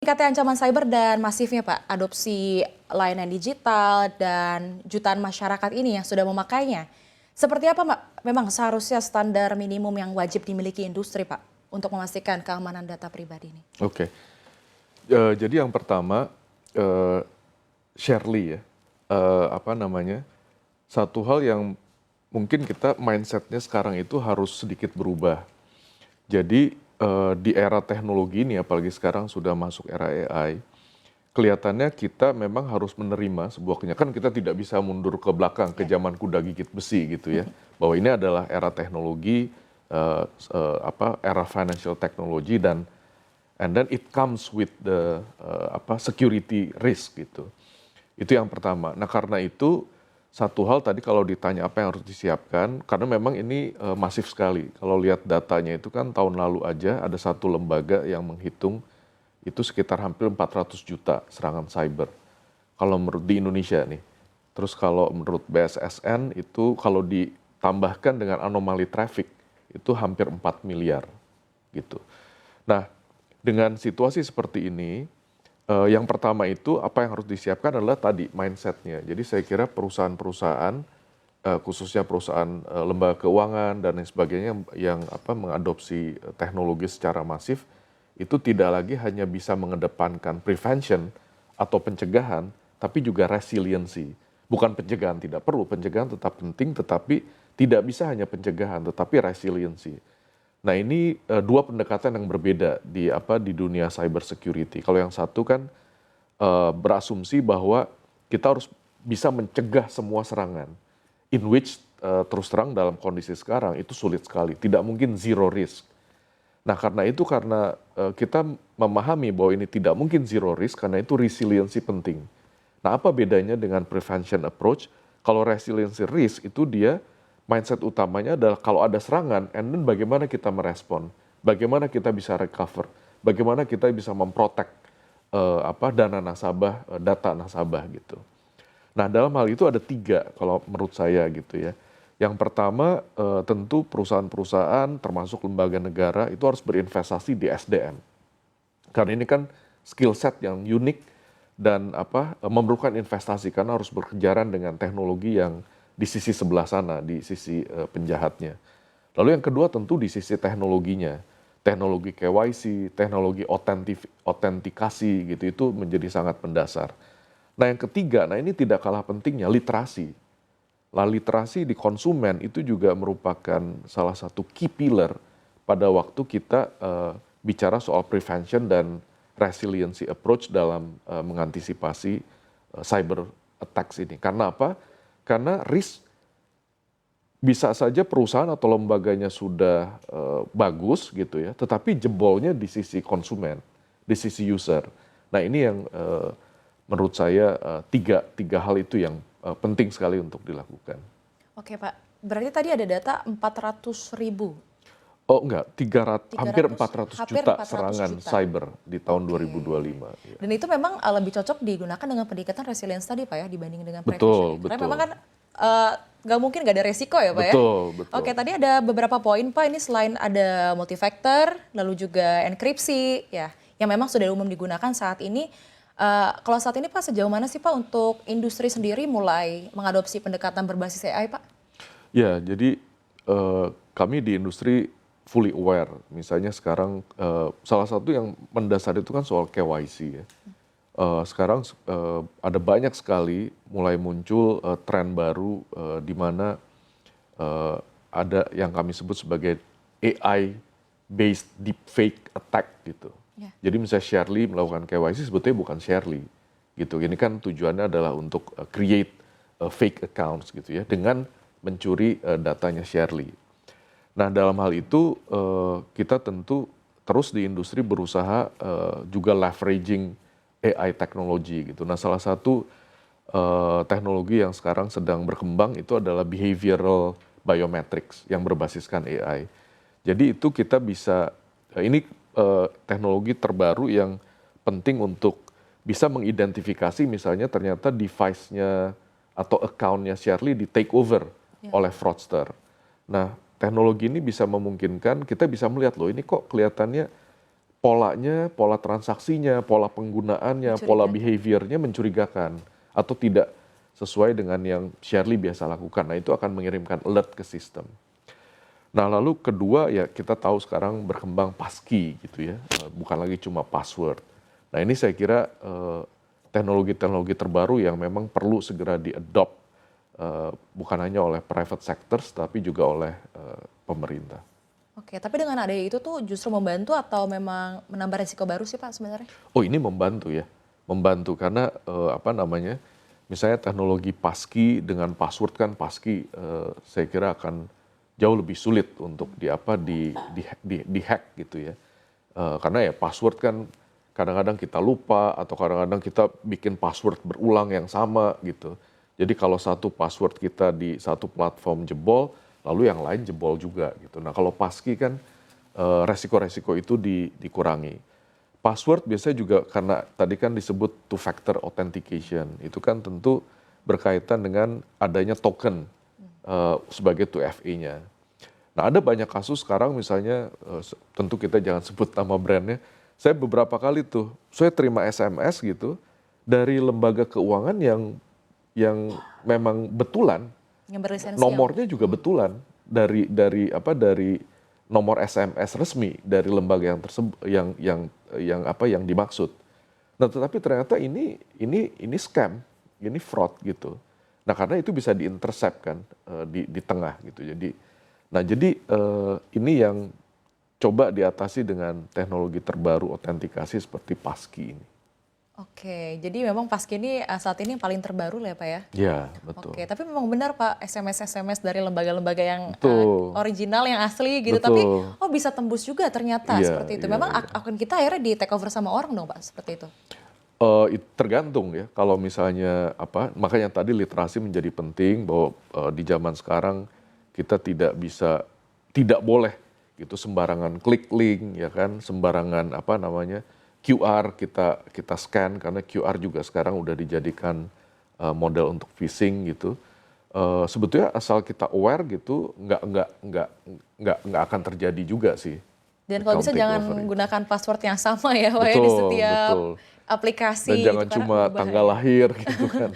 Meningkatnya ancaman cyber dan masifnya Pak, adopsi layanan digital dan jutaan masyarakat ini yang sudah memakainya. Seperti apa Mbak? Memang seharusnya standar minimum yang wajib dimiliki industri Pak untuk memastikan keamanan data pribadi ini. Oke, jadi yang pertama, Shirley ya, apa namanya, satu hal yang mungkin kita mindsetnya sekarang itu harus sedikit berubah. Jadi di era teknologi ini, apalagi sekarang sudah masuk era AI, kelihatannya kita memang harus menerima sebuah kenyataan. Kan kita tidak bisa mundur ke belakang ke zaman kuda gigit besi gitu ya, bahwa ini adalah era teknologi, era financial technology dan and then it comes with the security risk gitu. Itu yang pertama. Nah karena itu satu hal tadi kalau ditanya apa yang harus disiapkan, karena memang ini masif sekali. Kalau lihat datanya itu kan tahun lalu aja ada satu lembaga yang menghitung itu sekitar hampir 400 juta serangan cyber. Kalau menurut di Indonesia nih. Terus kalau menurut BSSN itu kalau ditambahkan dengan anomali traffic itu hampir 4 miliar gitu. Nah, dengan situasi seperti ini, yang pertama itu apa yang harus disiapkan adalah tadi mindsetnya. Jadi saya kira perusahaan-perusahaan, khususnya perusahaan lembaga keuangan dan lain sebagainya yang mengadopsi teknologi secara masif, itu tidak lagi hanya bisa mengedepankan prevention atau pencegahan, tapi juga resiliency. Bukan pencegahan tidak perlu, pencegahan tetap penting, tetapi tidak bisa hanya pencegahan, tetapi resiliency. Nah ini dua pendekatan yang berbeda di dunia cyber security. Kalau yang satu kan berasumsi bahwa kita harus bisa mencegah semua serangan, in which terus terang dalam kondisi sekarang itu sulit sekali, tidak mungkin zero risk. Nah karena itu kita memahami bahwa ini tidak mungkin zero risk, karena itu resiliency penting. Nah apa bedanya dengan prevention approach? Kalau resiliency risk itu dia mindset utamanya adalah kalau ada serangan, and then bagaimana kita merespon, bagaimana kita bisa recover, bagaimana kita bisa memprotek dana nasabah, data nasabah gitu. Nah dalam hal itu ada tiga kalau menurut saya gitu ya. Yang pertama tentu perusahaan-perusahaan termasuk lembaga negara itu harus berinvestasi di SDM. Karena ini kan skill set yang unik dan memerlukan investasi karena harus berkejaran dengan teknologi yang di sisi sebelah sana, di sisi penjahatnya. Lalu yang kedua tentu di sisi teknologinya, teknologi KYC, teknologi otentikasi gitu, itu menjadi sangat mendasar. Nah yang ketiga, nah ini tidak kalah pentingnya, literasi. Lah literasi di konsumen itu juga merupakan salah satu key pillar pada waktu kita bicara soal prevention dan resiliency approach dalam mengantisipasi cyber attacks ini. Karena apa? Karena risk bisa saja perusahaan atau lembaganya sudah bagus gitu ya, tetapi jebolnya di sisi konsumen, di sisi user. Nah ini yang menurut saya tiga hal itu yang penting sekali untuk dilakukan. Oke Pak, berarti tadi ada data 400.000. Oh enggak, hampir 400 juta 400 serangan juta. cyber di tahun Oke. 2025. Ya. Dan itu memang lebih cocok digunakan dengan peningkatan resilience tadi Pak ya dibanding dengan Betul, prevention. Karena betul. memang kan nggak mungkin nggak ada resiko ya Pak ya. Betul, betul. Oke, tadi ada beberapa poin Pak, ini selain ada multifactor, lalu juga enkripsi ya, yang memang sudah umum digunakan saat ini. Kalau saat ini Pak sejauh mana sih Pak untuk industri sendiri mulai mengadopsi pendekatan berbasis AI Pak? Ya, jadi kami di industri fully aware. Misalnya sekarang salah satu yang mendasar itu kan soal KYC ya. Sekarang ada banyak sekali mulai muncul tren baru di mana ada yang kami sebut sebagai AI based deepfake attack gitu. Jadi misalnya Shirley melakukan KYC sebetulnya bukan Shirley gitu. Ini kan tujuannya adalah untuk create fake accounts gitu ya dengan mencuri datanya Shirley. Nah dalam hal itu kita tentu terus di industri berusaha juga leveraging AI teknologi gitu. Nah salah satu teknologi yang sekarang sedang berkembang itu adalah behavioral biometrics yang berbasiskan AI. Jadi itu kita bisa, ini teknologi terbaru yang penting untuk bisa mengidentifikasi misalnya ternyata device-nya atau account-nya Shirley di take over oleh fraudster. Nah teknologi ini bisa memungkinkan kita bisa melihat loh ini kok kelihatannya polanya, pola transaksinya, pola penggunaannya, pola Mencurigakan. behaviornya mencurigakan atau tidak sesuai dengan yang Shirley biasa lakukan. Nah, itu akan mengirimkan alert ke sistem. Nah, lalu kedua ya kita tahu sekarang berkembang passkey gitu ya, bukan lagi cuma password. Nah, ini saya kira teknologi-teknologi terbaru yang memang perlu segera di-adopt bukan hanya oleh private sectors tapi juga oleh pemerintah. Oke, tapi dengan adanya itu tuh justru membantu atau memang menambah resiko baru sih Pak sebenarnya? Oh, ini membantu ya, membantu karena apa namanya, misalnya teknologi passkey dengan password kan passkey saya kira akan jauh lebih sulit untuk di hack gitu ya. Karena ya password kan kadang-kadang kita lupa atau kadang-kadang kita bikin password berulang yang sama gitu. Jadi kalau satu password kita di satu platform jebol, lalu yang lain jebol juga gitu. Nah kalau passkey kan resiko-resiko itu dikurangi. Password biasanya juga karena tadi kan disebut two factor authentication, itu kan tentu berkaitan dengan adanya token sebagai 2FA-nya. Nah ada banyak kasus sekarang misalnya, tentu kita jangan sebut nama brandnya, saya beberapa kali tuh, saya terima SMS gitu, dari lembaga keuangan yang memang betulan, Yang berlisensi yang nomornya juga betulan, dari nomor SMS resmi dari lembaga yang tersebut yang dimaksud. Nah tetapi ternyata ini scam, ini fraud gitu. Nah karena itu bisa di-intercept kan di tengah gitu. Jadi ini yang coba diatasi dengan teknologi terbaru autentikasi seperti passkey ini. Oke, jadi memang passkey ini saat ini yang paling terbaru lah ya Pak ya? Ya betul. Oke, tapi memang benar Pak SMS-SMS dari lembaga-lembaga yang Betul. original, yang asli gitu. Tapi Betul. oh bisa tembus juga ternyata Iya, seperti itu. iya, Memang iya. akun kita akhirnya di take over sama orang dong Pak, seperti itu? Tergantung ya, kalau misalnya apa, makanya tadi literasi menjadi penting bahwa di zaman sekarang kita tidak boleh gitu sembarangan klik link ya kan, sembarangan apa namanya QR kita scan karena QR juga sekarang udah dijadikan model untuk phishing gitu. Sebetulnya asal kita aware gitu, nggak akan terjadi juga sih Dan kalau bisa account jangan takeover itu. gunakan password yang sama ya Pak ya di Betul, setiap betul. Dan aplikasi itu jangan karena cuma tanggal berbahaya. lahir gitu kan.